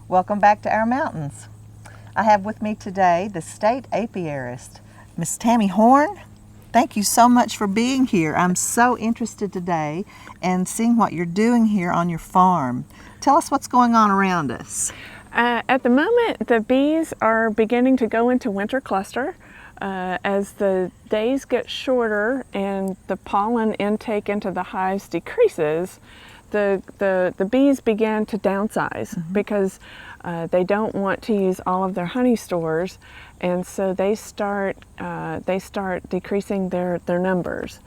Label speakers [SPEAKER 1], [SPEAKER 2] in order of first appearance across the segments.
[SPEAKER 1] Welcome back to our mountains. I have with me today the state apiarist, Miss Tammy Horn. Thank you so much for being here. I'm so interested today in seeing what you're doing here on your farm. Tell us what's going on around us.
[SPEAKER 2] At the moment, the bees are beginning to go into winter cluster. As the days get shorter and the pollen intake into the hives decreases, the bees begin to downsize because they don't want to use all of their honey stores, and so they start decreasing their numbers.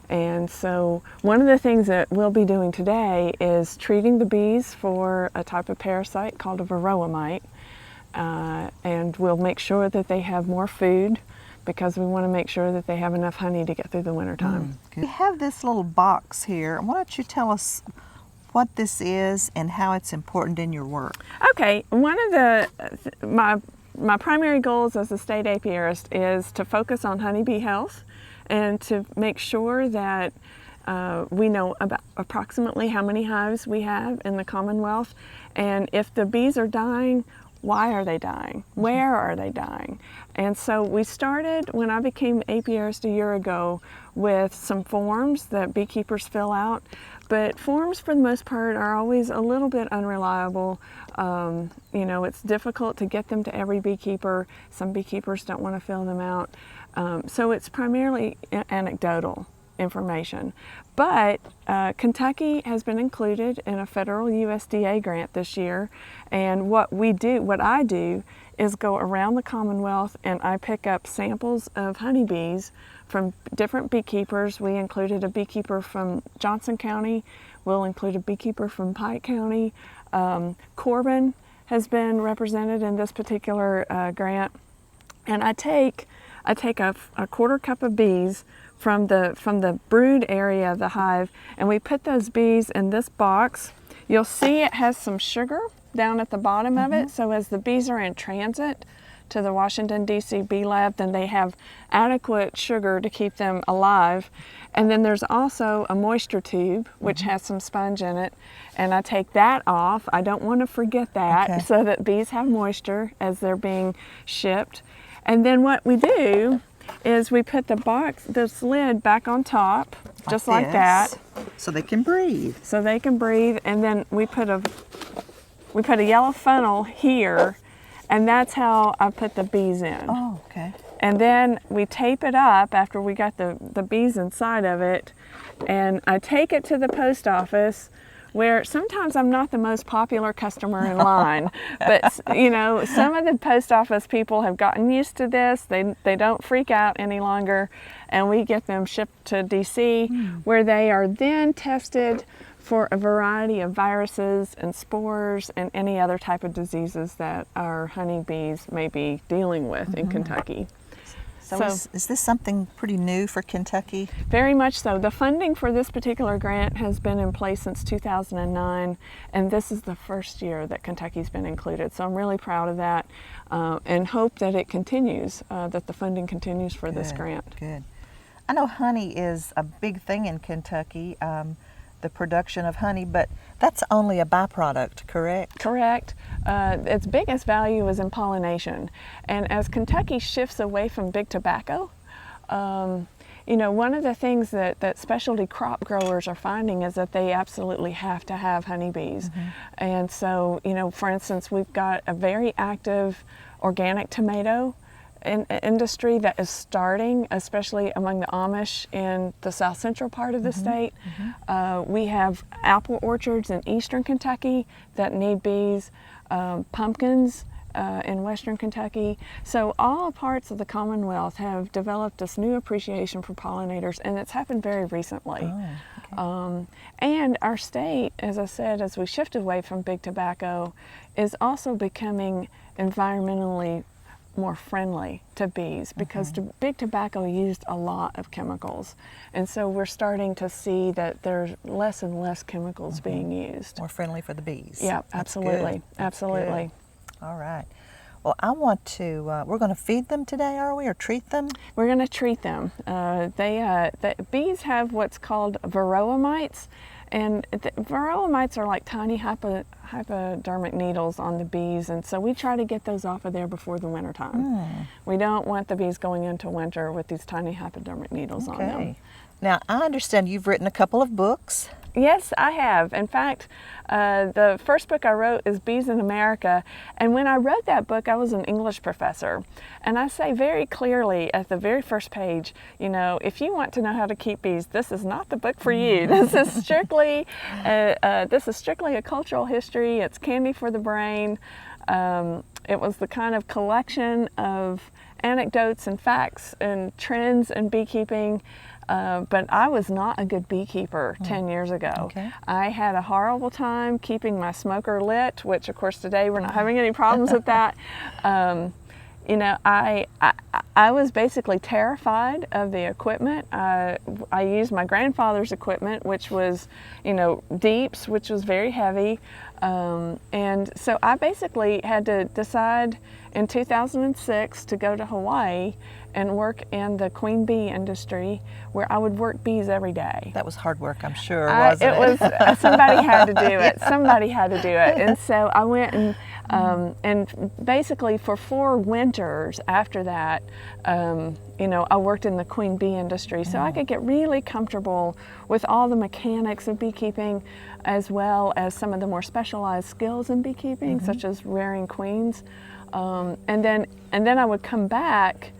[SPEAKER 2] And so one of the things that we'll be doing today is treating the bees for a type of parasite called a Varroa mite, and we'll make sure that they have more food because we want to make sure that they have enough honey to get through the winter time.
[SPEAKER 1] We have this little box here. Why don't you tell us what this is and how it's important in your work?
[SPEAKER 2] Okay, one of my primary goals as a state apiarist is to focus on honeybee health and to make sure that we know about approximately how many hives we have in the Commonwealth, and if the bees are dying, why are they dying? Where are they dying? And so we started, when I became apiarist a year ago, with some forms that beekeepers fill out. But forms, for the most part, are always a little bit unreliable. You know, it's difficult to get them to every beekeeper. Some beekeepers don't want to fill them out. So it's primarily anecdotal information. But Kentucky has been included in a federal USDA grant this year, and what I do is go around the Commonwealth and I pick up samples of honeybees from different beekeepers. We included a beekeeper from Johnson County. We'll include a beekeeper from Pike County. Corbin has been represented in this particular grant, and I take a quarter cup of bees from the brood area of the hive, and we put those bees in this box. You'll see it has some sugar down at the bottom of it, so as the bees are in transit to the Washington, D.C. bee lab, then they have adequate sugar to keep them alive. And then there's also a moisture tube, which has some sponge in it, and I take that off. I don't want to forget that, so that bees have moisture as they're being shipped. And then what we do is we put the lid back on top, just like that.
[SPEAKER 1] So they can breathe.
[SPEAKER 2] So they can breathe, and then we put a yellow funnel here, and that's how I put the bees in.
[SPEAKER 1] Oh, okay.
[SPEAKER 2] And then we tape it up after we got the bees inside of it, and I take it to the post office, where sometimes I'm not the most popular customer in line, but you know, some of the post office people have gotten used to this. They don't freak out any longer, and we get them shipped to DC, where they are then tested for a variety of viruses and spores and any other type of diseases that our honeybees may be dealing with in Kentucky.
[SPEAKER 1] So is this something pretty new for Kentucky?
[SPEAKER 2] Very much so. The funding for this particular grant has been in place since 2009, and this is the first year that Kentucky's been included. So I'm really proud of that, and hope that it continues, that the funding continues for this grant. Good.
[SPEAKER 1] I know honey is a big thing in Kentucky, the production of honey, but that's only a byproduct, correct?
[SPEAKER 2] Correct. Its biggest value is in pollination. And as Kentucky shifts away from big tobacco, you know, one of the things that specialty crop growers are finding is that they absolutely have to have honeybees. And so, you know, for instance, we've got a very active organic tomato industry that is starting, especially among the Amish in the south central part of the state. We have apple orchards in eastern Kentucky that need bees, pumpkins in western Kentucky. So all parts of the Commonwealth have developed this new appreciation for pollinators, and it's happened very recently. And our state, as I said, as we shift away from big tobacco, is also becoming environmentally more friendly to bees, because big tobacco used a lot of chemicals, and so we're starting to see that there's less and less chemicals being used.
[SPEAKER 1] More friendly for the bees.
[SPEAKER 2] Yeah, absolutely. Absolutely.
[SPEAKER 1] All right. Well, I want to, we're going to feed them today, are we, or treat them?
[SPEAKER 2] We're going to treat them. The bees have what's called Varroa mites, And Varroa mites are like tiny hypodermic needles on the bees, and so we try to get those off of there before the winter time. We don't want the bees going into winter with these tiny hypodermic needles on them.
[SPEAKER 1] Now, I understand you've written a couple of books.
[SPEAKER 2] Yes, I have. In fact, the first book I wrote is Bees in America, and when I wrote that book, I was an English professor, and I say very clearly at the very first page, you know, if you want to know how to keep bees, this is not the book for you. This is strictly a cultural history. It's candy for the brain. It was the kind of collection of anecdotes and facts and trends in beekeeping. But I was not a good beekeeper 10 years ago. I had a horrible time keeping my smoker lit, which of course today we're not having any problems with that. You know, I was basically terrified of the equipment. I used my grandfather's equipment, which was, you know, deeps, which was very heavy. And so I basically had to decide in 2006 to go to Hawaii and work in the queen bee industry, where I would work bees every day.
[SPEAKER 1] That was hard work, I'm sure, wasn't it?
[SPEAKER 2] It was, somebody had to do it. Somebody had to do it. And so I went and basically for 4 winters after that, you know, I worked in the queen bee industry, so I could get really comfortable with all the mechanics of beekeeping, as well as some of the more specialized skills in beekeeping, such as rearing queens. And then I would come back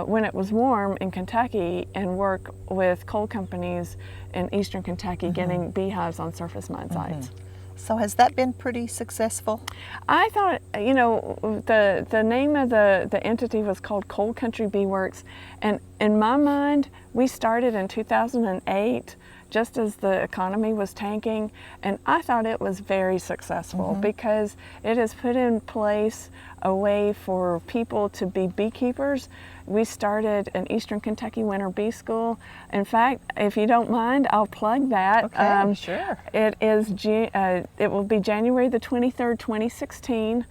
[SPEAKER 2] when it was warm in Kentucky and work with coal companies in eastern Kentucky getting beehives on surface mine sites.
[SPEAKER 1] So has that been pretty successful?
[SPEAKER 2] I thought, you know, the name of the entity was called Coal Country Bee Works, and in my mind, we started in 2008, just as the economy was tanking, and I thought it was very successful because it has put in place a way for people to be beekeepers. We started an Eastern Kentucky Winter Bee School. In fact, if you don't mind, I'll plug that.
[SPEAKER 1] Okay, sure.
[SPEAKER 2] It will be January the 23rd, 2016.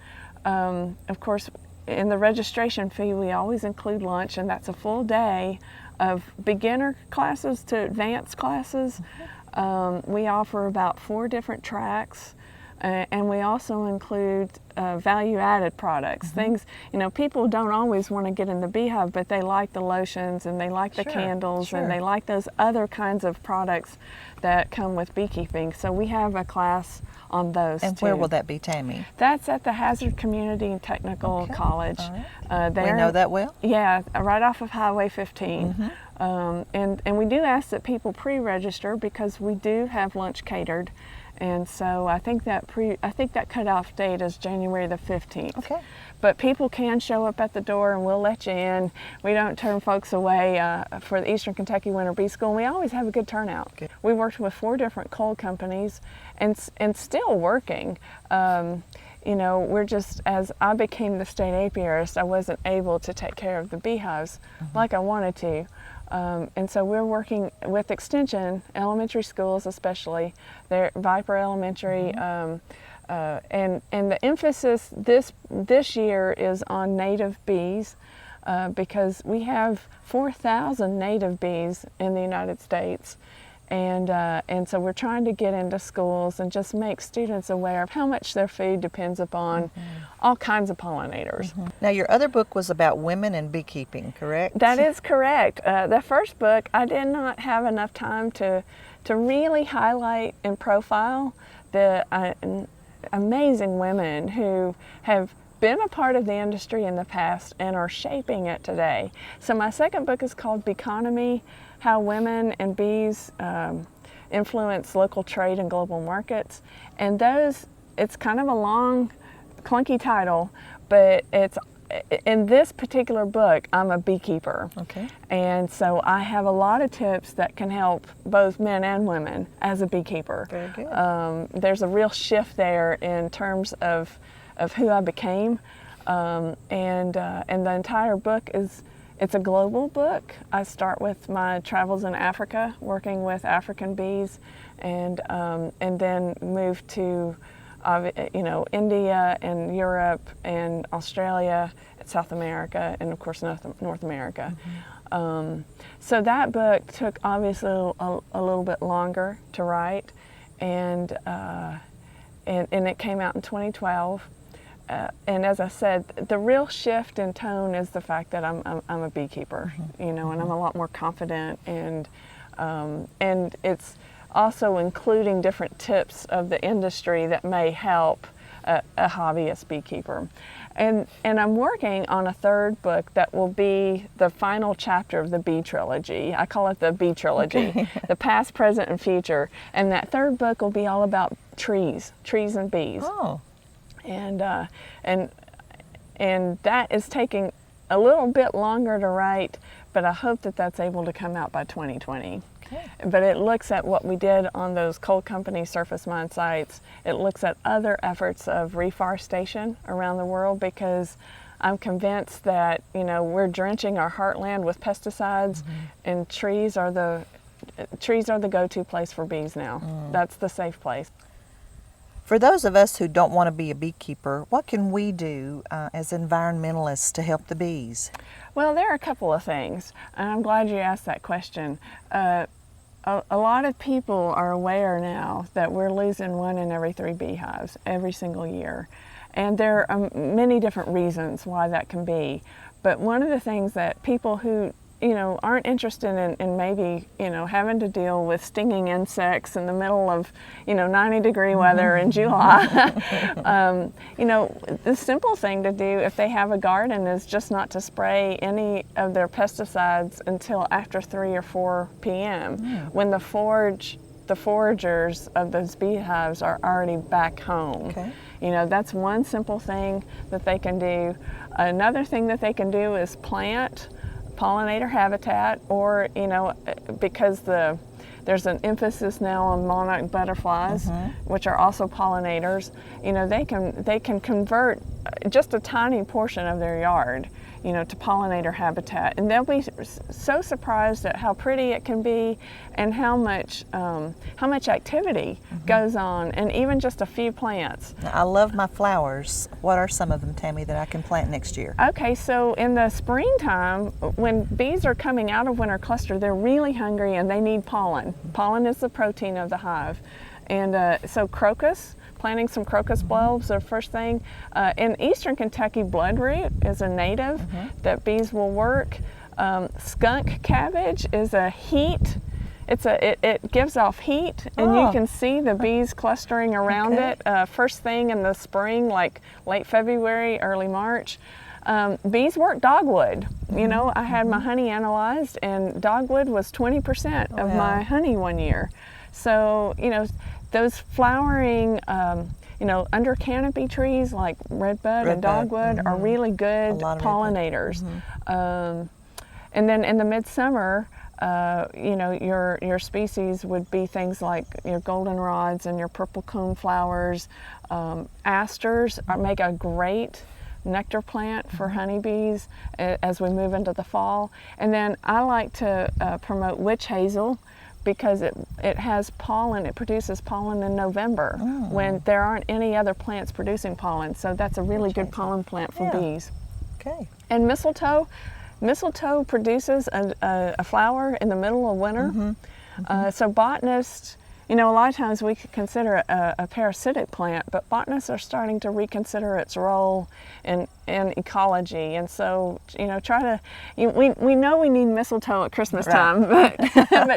[SPEAKER 2] Of course, in the registration fee, we always include lunch, and that's a full day of beginner classes to advanced classes. We offer about 4 different tracks, and we also include value-added products. Things, you know, people don't always want to get in the beehive, but they like the lotions and they like the candles and they like those other kinds of products that come with beekeeping. So we have a class on those
[SPEAKER 1] and
[SPEAKER 2] too.
[SPEAKER 1] where will that be, Tammy?
[SPEAKER 2] That's at the Hazard Community and Technical College.
[SPEAKER 1] We know that well?
[SPEAKER 2] Yeah, right off of Highway 15. And we do ask that people pre-register because we do have lunch catered. And so I think that cutoff date is January the 15th.
[SPEAKER 1] Okay.
[SPEAKER 2] But people can show up at the door and we'll let you in. We don't turn folks away for the Eastern Kentucky Winter Bee School. And we always have a good turnout. Good. We worked with 4 different coal companies and still working. You know, we're just, as I became the state apiarist, I wasn't able to take care of the beehives like I wanted to. And so we're working with Extension, elementary schools especially, they're Viper Elementary, and the emphasis this year is on native bees, because we have 4,000 native bees in the United States. And so we're trying to get into schools and just make students aware of how much their food depends upon all kinds of pollinators.
[SPEAKER 1] Now, your other book was about women in beekeeping, correct?
[SPEAKER 2] That is correct. The first book, I did not have enough time to really highlight and profile the amazing women who have been a part of the industry in the past and are shaping it today. So my second book is called Beeconomy: How Women and Bees Influence Local Trade and Global Markets. And it's kind of a long, clunky title, but in this particular book, I'm a beekeeper. Okay. And so I have a lot of tips that can help both men and women as a beekeeper.
[SPEAKER 1] Very good.
[SPEAKER 2] There's a real shift there in terms of who I became, and the entire book it's a global book. I start with my travels in Africa, working with African bees, and then move to India and Europe and Australia, South America, and of course North America. So that book took obviously a little bit longer to write, and it came out in 2012. And as I said, the real shift in tone is the fact that I'm a beekeeper, you know, and I'm a lot more confident, and it's also including different tips of the industry that may help a hobbyist beekeeper. And I'm working on a third book that will be the final chapter of the bee trilogy. I call it the bee trilogy, okay. The past, present, and future. And that third book will be all about trees and bees.
[SPEAKER 1] Oh.
[SPEAKER 2] And that is taking a little bit longer to write, but I hope that that's able to come out by 2020. Okay. But it looks at what we did on those coal company surface mine sites. It looks at other efforts of reforestation around the world, because I'm convinced that, you know, we're drenching our heartland with pesticides, and trees are the go-to place for bees now. That's the safe place.
[SPEAKER 1] For those of us who don't want to be a beekeeper, what can we do as environmentalists to help the bees?
[SPEAKER 2] Well, there are a couple of things, and I'm glad you asked that question. A lot of people are aware now that we're losing 1 in every 3 beehives every single year. And there are many different reasons why that can be. But one of the things that people who, you know, aren't interested in maybe, you know, having to deal with stinging insects in the middle of, you know, 90-degree weather in July. You know, the simple thing to do if they have a garden is just not to spray any of their pesticides until after 3 or 4 p.m. When the foragers of those beehives are already back home. Okay. You know, that's one simple thing that they can do. Another thing that they can do is plant pollinator habitat, or, you know, because there's an emphasis now on monarch butterflies, which are also pollinators. You know, they can convert just a tiny portion of their yard, you know, to pollinator habitat, and they'll be so surprised at how pretty it can be, and how much activity goes on, and even just a few plants.
[SPEAKER 1] I love my flowers. What are some of them, Tammy, that I can plant next year?
[SPEAKER 2] Okay, so in the springtime, when bees are coming out of winter cluster, they're really hungry and they need pollen. Pollen is the protein of the hive, and so crocus. Planting some crocus bulbs are first thing. In eastern Kentucky, bloodroot is a native that bees will work. Skunk cabbage is a heat. It gives off heat, and you can see the bees clustering around it first thing in the spring, like late February, early March. Bees work dogwood. You know, I had my honey analyzed, and dogwood was 20% of my honey one year. So, you know, those flowering, you know, under canopy trees like redbud and dogwood are really good pollinators. And then in the midsummer, you know, your species would be things like your goldenrods and your purple cone flowers. Asters make a great nectar plant for honeybees as we move into the fall. And then I like to promote witch hazel, because it has pollen. It produces pollen in November when there aren't any other plants producing pollen. So that's a really good pollen plant for bees.
[SPEAKER 1] Okay.
[SPEAKER 2] And mistletoe produces a flower in the middle of winter. So botanists, you know, a lot of times we could consider a parasitic plant, but botanists are starting to reconsider its role in ecology. And so, you know, we know we need mistletoe at Christmas time, but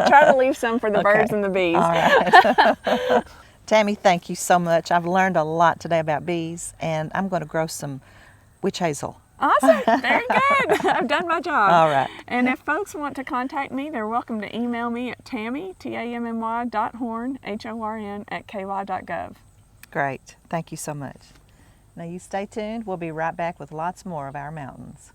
[SPEAKER 2] try to leave some for the birds and the bees.
[SPEAKER 1] All right. Tammy, thank you so much. I've learned a lot today about bees, and I'm going to grow some witch hazel.
[SPEAKER 2] Awesome, very good. I've done my job.
[SPEAKER 1] All right.
[SPEAKER 2] And if folks want to contact me, they're welcome to email me at Tammy, Tammy.Horn, HORN, @ky.gov.
[SPEAKER 1] Great. Thank you so much. Now you stay tuned. We'll be right back with lots more of Our Mountains.